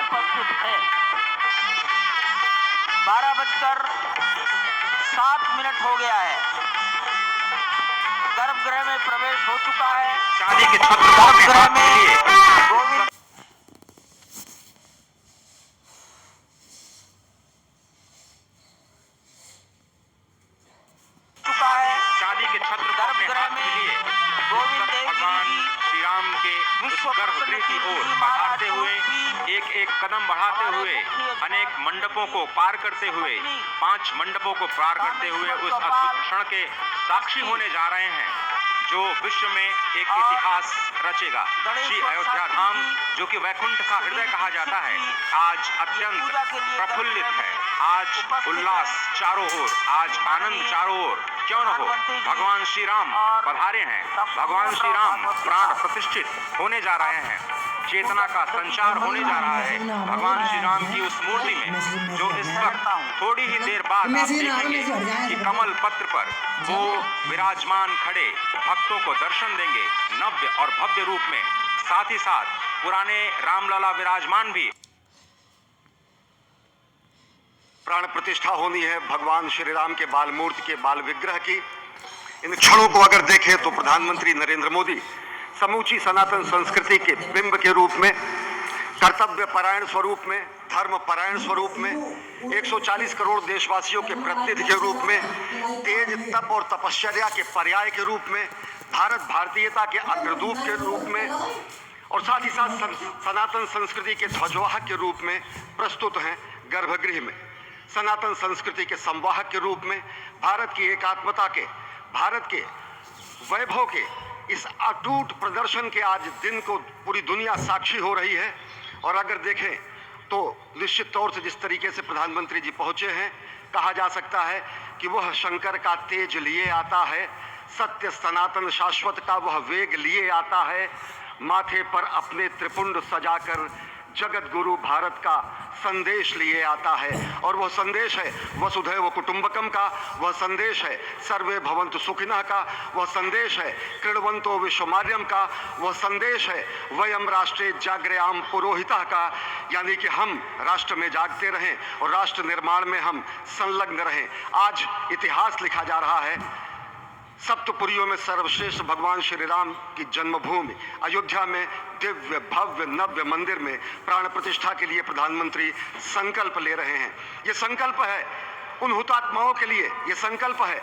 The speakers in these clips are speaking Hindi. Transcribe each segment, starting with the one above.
उपस्थित है। 12:07 हो गया है। गर्भगृह में प्रवेश हो चुका है। शादी के छत्र गर्भगृह में गोविंद चुका है। शादी के छत्र गर्भगृह में गोविंद देव भगवान जी श्री राम के उस गर्भगृह की ओर बढ़ाते हुए एक एक कदम बढ़ाते हुए अनेक मंडपों को पार करते हुए 5 मंडपों को पार करते हुए उस अद्भुत क्षण के साक्षी होने जा रहे हैं जो विश्व में एक इतिहास रचेगा। श्री अयोध्या धाम जो कि वैकुंठ का हृदय कहा जाता है आज अत्यंत प्रफुल्लित है। आज उल्लास चारों ओर, आज आनंद चारों ओर। क्यों न हो, भगवान श्री राम पधारे हैं। भगवान श्री राम प्राण प्रतिष्ठित होने जा रहे हैं। चेतना का संचार होने जा रहा है भगवान श्री राम की उस मूर्ति में जो इस वक्त थोड़ी ही देर बाद आप देखेंगे कि कमल पत्र पर वो विराजमान खड़े भक्तों को दर्शन देंगे नव्य और भव्य रूप में। साथ ही साथ पुराने रामलला विराजमान भी। प्राण प्रतिष्ठा होनी है भगवान श्री राम के बाल मूर्ति के बाल विग्रह की। इन क्षणों को अगर देखें तो प्रधानमंत्री नरेंद्र मोदी समूची सनातन संस्कृति के बिंब के रूप में, कर्तव्य परायण स्वरूप में, धर्म परायण स्वरूप में, 140 करोड़ देशवासियों के प्रतिनिधि के रूप में, तेज तप और तपश्चर्या के पर्याय के रूप में, भारत भारतीयता के अग्रदूत के रूप में और साथ ही साथ सनातन संस्कृति के ध्वजवाहक के रूप में प्रस्तुत हैं गर्भगृह में। सनातन संस्कृति के संवाहक के रूप में, भारत की एकात्मता के, भारत के वैभव के इस अटूट प्रदर्शन के आज दिन को पूरी दुनिया साक्षी हो रही है। और अगर देखें तो निश्चित तौर से जिस तरीके से प्रधानमंत्री जी पहुंचे हैं, कहा जा सकता है कि वह शंकर का तेज लिए आता है, सत्य सनातन शाश्वत का वह वेग लिए आता है, माथे पर अपने त्रिपुंड सजाकर जगत गुरु भारत का संदेश लिए आता है। और वह संदेश है वसुधैव कुटुंबकम का, वह संदेश है सर्वे भवन्तु सुखिनः का, वह संदेश है कृण्वन्तो विश्वमार्यम का, वह संदेश है वयम राष्ट्रे जागृयाम पुरोहितः का, यानी कि हम राष्ट्र में जागते रहें और राष्ट्र निर्माण में हम संलग्न रहें। आज इतिहास लिखा जा रहा है। सप्तपुरियों में सर्वश्रेष्ठ भगवान श्री राम की जन्मभूमि अयोध्या में दिव्य भव्य नव्य मंदिर में प्राण प्रतिष्ठा के लिए प्रधानमंत्री संकल्प ले रहे हैं। ये संकल्प है उन हुतात्माओं के लिए, ये संकल्प है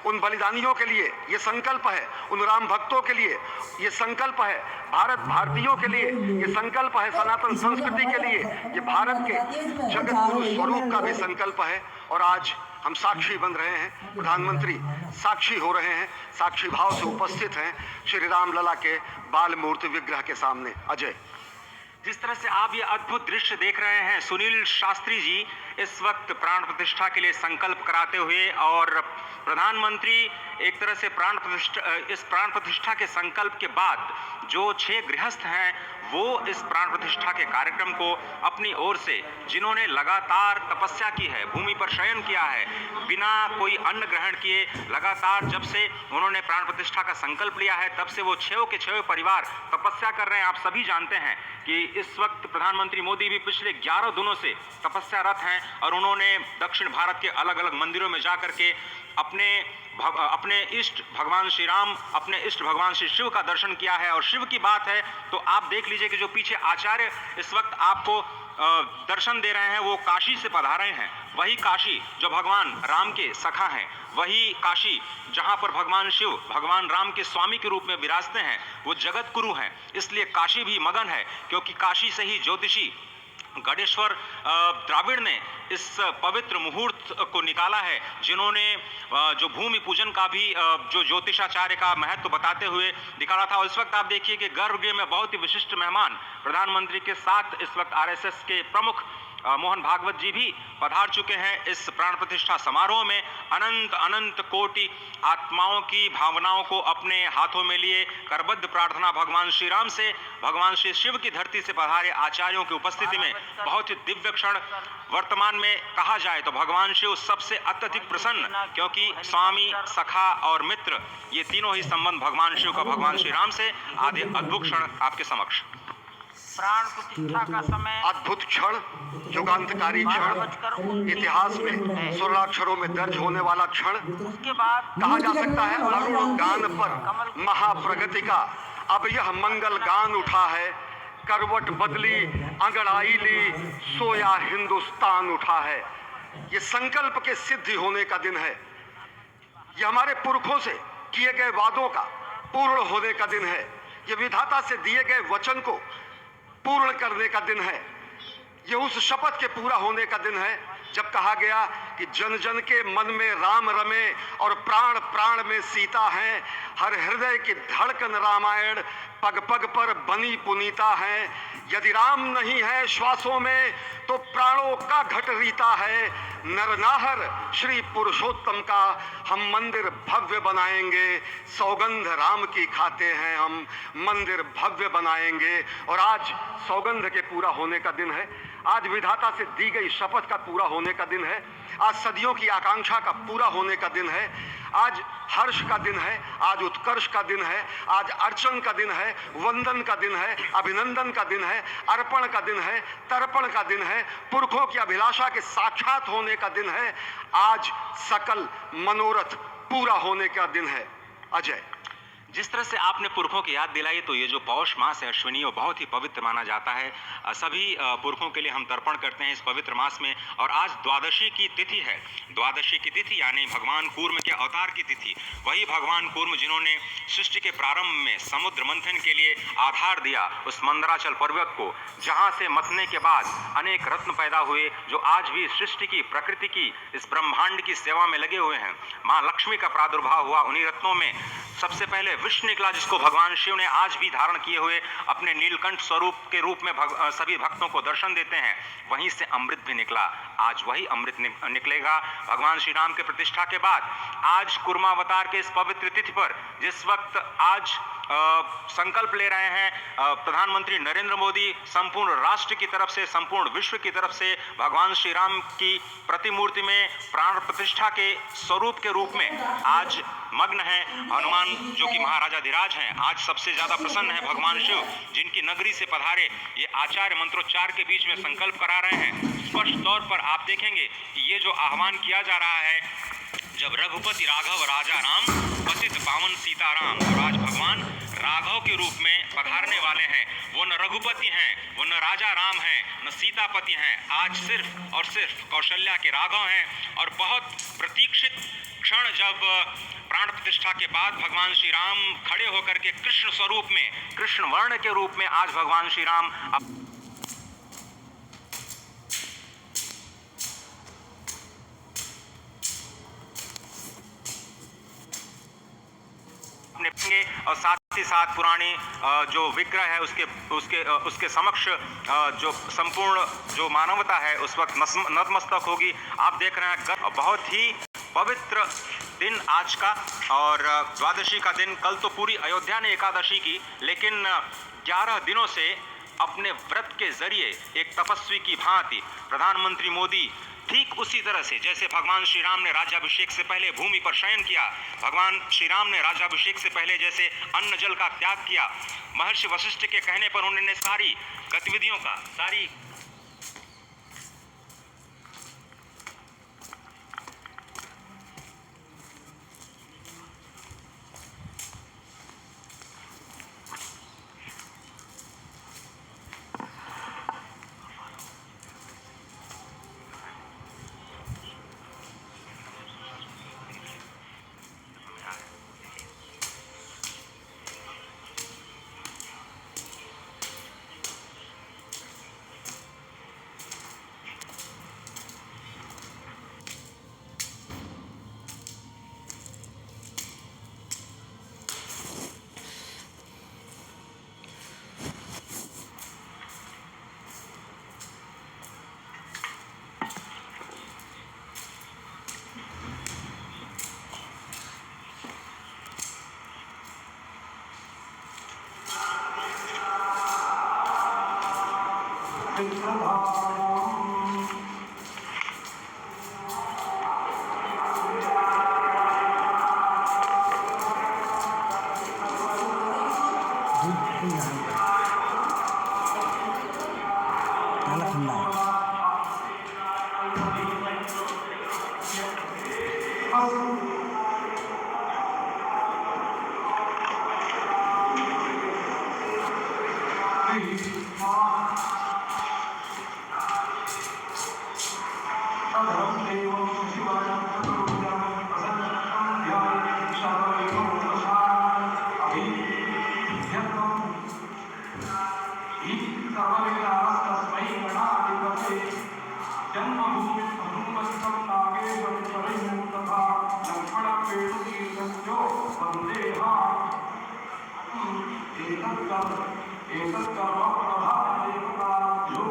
उन बलिदानियों के लिए, ये संकल्प है उन राम भक्तों के लिए, ये संकल्प है भारत भारतीयों के लिए, ये संकल्प है सनातन संस्कृति के लिए, ये भारत के जगत गुरु स्वरूप का भी संकल्प है। और आज हम साक्षी बन रहे हैं, प्रधानमंत्री साक्षी हो रहे हैं, साक्षी भाव से उपस्थित हैं श्री राम लला के बाल मूर्ति विग्रह के सामने। अजय, जिस तरह से आप ये अद्भुत दृश्य देख रहे हैं, सुनील शास्त्री जी इस वक्त प्राण प्रतिष्ठा के लिए संकल्प कराते हुए और प्रधानमंत्री एक तरह से इस प्राण प्रतिष्ठा के संकल्प के बाद जो 6 गृहस्थ हैं वो इस प्राण प्रतिष्ठा के कार्यक्रम को अपनी ओर से, जिन्होंने लगातार तपस्या की है, भूमि पर शयन किया है, बिना कोई अन्न ग्रहण किए लगातार जब से उन्होंने प्राण प्रतिष्ठा का संकल्प लिया है तब से वो 6 के 6 परिवार तपस्या कर रहे हैं। आप सभी जानते हैं कि इस वक्त प्रधानमंत्री मोदी भी पिछले 11 दिनों से तपस्यारत हैं और उन्होंने दक्षिण भारत के अलग अलग मंदिरों में जा करके अपने इष्ट भगवान श्री राम, अपने इष्ट भगवान श्री शिव का दर्शन किया है। और शिव की बात है तो आप देख लीजिए कि जो पीछे आचार्य इस वक्त आपको दर्शन दे रहे हैं वो काशी से पधारे हैं। वही काशी जो भगवान राम के सखा हैं, वही काशी जहां पर भगवान शिव भगवान राम के स्वामी के रूप में विराजते हैं, वो जगत गुरु हैं। इसलिए काशी भी मगन है क्योंकि काशी से ही ज्योतिषी गणेश्वर द्राविड़ ने इस पवित्र मुहूर्त को निकाला है, जिन्होंने जो भूमि पूजन का भी जो ज्योतिषाचार्य का महत्व बताते हुए निकाला था। और इस वक्त आप देखिए कि गर्भगृह में बहुत ही विशिष्ट मेहमान प्रधानमंत्री के साथ इस वक्त आरएसएस के प्रमुख मोहन भागवत जी भी पधार चुके हैं। इस प्राण प्रतिष्ठा समारोह में अनंत अनंत कोटि आत्माओं की भावनाओं को अपने हाथों में लिए करबद्ध प्रार्थना भगवान श्री राम से, भगवान श्री शिव की धरती से पधारे आचार्यों की उपस्थिति में बहुत ही दिव्य क्षण। वर्तमान में कहा जाए तो भगवान शिव सबसे अत्यधिक प्रसन्न, क्योंकि स्वामी, सखा और मित्र ये तीनों ही संबंध भगवान शिव का भगवान श्री राम से। आदि अद्भुत क्षण आपके समक्ष। प्राण प्रतिष्ठा का समय अद्भुत क्षण, युगांतकारी क्षण, इतिहास में स्वर्णाक्षरों में दर्ज होने वाला क्षण। उसके बाद कहा जा सकता है अरुण गान पर महाप्रगति का अब यह मंगल गान उठा है। करवट बदली अंगड़ाई ली सोया हिंदुस्तान उठा है। ये संकल्प के सिद्धि होने का दिन है। यह हमारे पुरखों से किए गए वादों का पूर्ण होने का दिन है। यह विधाता से दिए गए वचन को पूर्ण करने का दिन है। यह उस शपथ के पूरा होने का दिन है जब कहा गया कि जन जन के मन में राम रमे और प्राण प्राण में सीता है। हर हृदय की धड़कन रामायण पग पग पर बनी पुनीता है। यदि राम नहीं है श्वासों में तो प्राणों का घट रीता है। नरनाहर श्री पुरुषोत्तम का हम मंदिर भव्य बनाएंगे। सौगंध राम की खाते हैं हम, मंदिर भव्य बनाएंगे। और आज सौगंध के पूरा होने का दिन है। आज विधाता से दी गई शपथ का पूरा होने का दिन है। आज सदियों की आकांक्षा का पूरा होने का दिन है। आज हर्ष का दिन है, आज उत्कर्ष का दिन है, आज अर्चन का दिन है, वंदन का दिन है, अभिनंदन का दिन है, अर्पण का दिन है, तर्पण का दिन है, पुरखों की अभिलाषा के साक्षात होने का दिन है। आज सकल मनोरथ पूरा होने का दिन है। अजय, जिस तरह से आपने पुरखों की याद दिलाई, तो ये जो पौष मास है अश्विनी, वो बहुत ही पवित्र माना जाता है। सभी पुरखों के लिए हम तर्पण करते हैं इस पवित्र मास में। और आज द्वादशी की तिथि है। द्वादशी की तिथि यानी भगवान कूर्म के अवतार की तिथि। वही भगवान कूर्म जिन्होंने सृष्टि के प्रारंभ में समुद्र मंथन के लिए आधार दिया उस मंदराचल पर्वत को, जहाँ से मथने के बाद अनेक रत्न पैदा हुए, जो आज भी सृष्टि की, प्रकृति की, इस ब्रह्मांड की सेवा में लगे हुए हैं। माँ लक्ष्मी का प्रादुर्भाव हुआ उन्हीं रत्नों में। सबसे पहले विष निकला, जिसको भगवान शिव ने आज भी धारण किए हुए अपने नीलकंठ स्वरूप के रूप में सभी भक्तों को दर्शन देते हैं। वहीं से अमृत भी निकला। आज वही अमृत निकलेगा भगवान श्री राम के प्रतिष्ठा के बाद। आज कुर्मावतार के इस पवित्र तिथि पर, जिस वक्त आज संकल्प ले रहे हैं प्रधानमंत्री नरेंद्र मोदी, संपूर्ण राष्ट्र की तरफ से, संपूर्ण विश्व की तरफ से भगवान श्री राम की प्रतिमूर्ति में प्राण प्रतिष्ठा के स्वरूप के रूप में आज मग्न है। हनुमान जो कि महाराजाधिराज हैं, आज सबसे ज्यादा प्रसन्न है भगवान शिव, जिनकी नगरी से पधारे ये आचार्य मंत्रोच्चार के बीच में संकल्प करा रहे हैं। स्पष्ट तौर पर आप देखेंगे कि ये जो आह्वान किया जा रहा है, जब रघुपति राघव राजा राम, पतित पावन सीताराम, और आज भगवान राघव के रूप में पधारने वाले हैं। वो न रघुपति हैं, वो न राजा राम हैं, न सीतापति हैं। आज सिर्फ और सिर्फ कौशल्या के राघव हैं। और बहुत प्रतीक्षित क्षण, जब प्राण प्रतिष्ठा के बाद भगवान श्री राम खड़े होकर के कृष्ण स्वरूप में, कृष्ण वर्ण के रूप में आज भगवान श्री राम और साथ ही साथ पुरानी जो विग्रह है उसके समक्ष जो संपूर्ण जो मानवता है उस वक्त नतमस्तक होगी। आप देख रहे हैं बहुत ही पवित्र दिन आज का, और द्वादशी का दिन। कल तो पूरी अयोध्या ने एकादशी की, लेकिन 11 दिनों से अपने व्रत के जरिए एक तपस्वी की भांति प्रधानमंत्री मोदी ठीक उसी तरह से, जैसे भगवान श्री राम ने राज्याभिषेक से पहले भूमि पर शयन किया, भगवान श्री राम ने राज्याभिषेक से पहले जैसे अन्न जल का त्याग किया, महर्षि वशिष्ठ के कहने पर उन्होंने सारी गतिविधियों का, सारी जन्मभूमि हनुमंतं नागेशं परिणं तथा लक्ष्मणपेटुकीर्तन्यो वन्देहा एतत्कर्म प्रधानदेवताभ्यो